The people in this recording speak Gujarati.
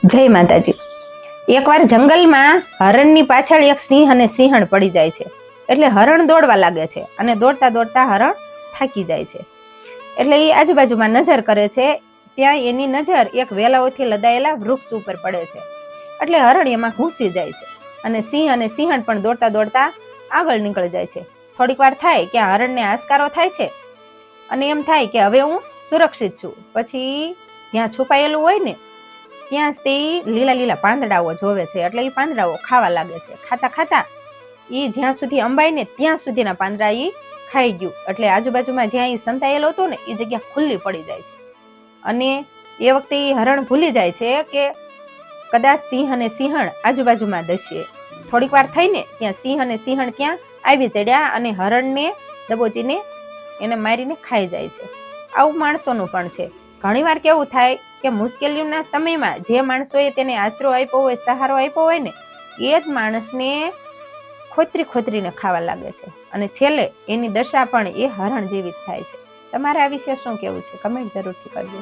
જય માતાજી। એકવાર જંગલમાં હરણની પાછળ એક સિંહ અને સિંહણ પડી જાય છે। એટલે હરણ દોડવા લાગે છે અને દોડતા દોડતા હરણ થાકી જાય છે। એટલે એ આજુબાજુમાં નજર કરે છે, ત્યાં એની નજર એક વેલાઓથી લદાયેલા વૃક્ષ ઉપર પડે છે। એટલે હરણ એમાં ઘૂસી જાય છે અને સિંહ અને સિંહણ પણ દોડતા દોડતા આગળ નીકળી જાય છે। થોડીક વાર થાય કે હરણને આસ્કારો થાય છે અને એમ થાય કે હવે હું સુરક્ષિત છું। પછી જ્યાં છુપાયેલું હોય ને ત્યાં તે લીલા લીલા પાંદડાઓ જોવે છે, એટલે એ પાંદડાઓ ખાવા લાગે છે। ખાતા ખાતા એ જ્યાં સુધી અંબાય ને ત્યાં સુધીના પાંદડા એ ખાઈ ગયું। એટલે આજુબાજુમાં જ્યાં એ સંતાયેલો હતો ને એ જગ્યા ખુલ્લી પડી જાય છે અને એ વખતે એ હરણ ભૂલી જાય છે કે કદાચ સિંહ અને સિંહણ આજુબાજુમાં દસ્યે। થોડીક વાર થઈને ત્યાં સિંહ અને સિંહણ ત્યાં આવી ચડ્યા અને હરણને દબોચીને એને મારીને ખાઈ જાય છે। આવું માણસોનું પણ છે। ઘણીવાર કેવું થાય કે મુશ્કેલીઓના સમયમાં જે માણસોએ તેને આશરો આપ્યો હોય, સહારો આપ્યો હોય ને એ જ માણસને ખોતરીને ખાવા લાગે છે અને છેલ્લે એની દશા પણ એ હરણ જેવી જ થાય છે। તમારે આ વિશે શું કહેવું છે? કમેન્ટ જરૂરથી કરજો।